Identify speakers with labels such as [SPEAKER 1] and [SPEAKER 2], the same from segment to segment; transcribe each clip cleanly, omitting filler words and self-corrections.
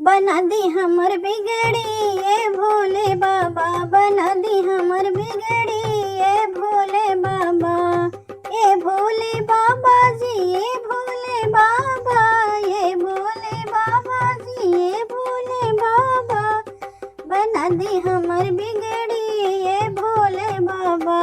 [SPEAKER 1] बना दी हमर बिगड़ी ये भोले बाबा, बना दी हमर बिगड़ी ये भोले बाबा, ये भोले बाबा जी, ये भोले बाबा, ये भोले बाबा जी, ये भोले बाबा, बना दी हमर बिगड़ी ये भोले बाबा।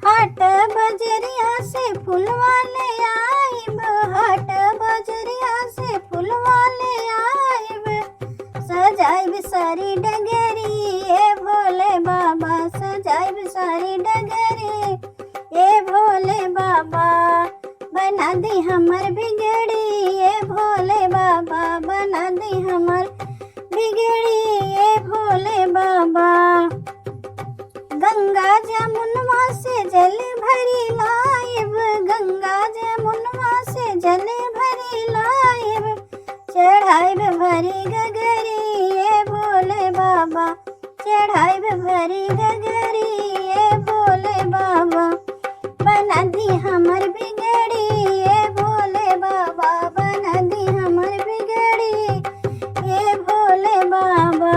[SPEAKER 1] हाट बजरिया से फुलवा ले आइब, हाट बजरिया से फुलवा ले आइब, सजाइब सारी डगरी ये भोले बाबा, सजाइब सारी डगरी ये भोले बाबा, बना दी हमर बिगड़ी ये भोले बाबा, बना दी हमर बिगड़ी ये भोले बाबा। गंगा जमुनवा से जल भरी लाइब, गंगा जमुनवा से जल भरी लाइब, चढ़ाइब भरी गगरी ये भोले बाबा, चढ़ाइब भरी गगरी ये भोले बाबा, बना दी हमर बिगड़ी ये भोले बाबा, बना दी हमर बिगड़ी ये भोले बाबा।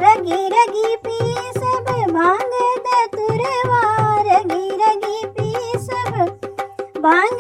[SPEAKER 1] रगी रगी पी सब भांग दतुरवा, रगी रगी पी सब भांग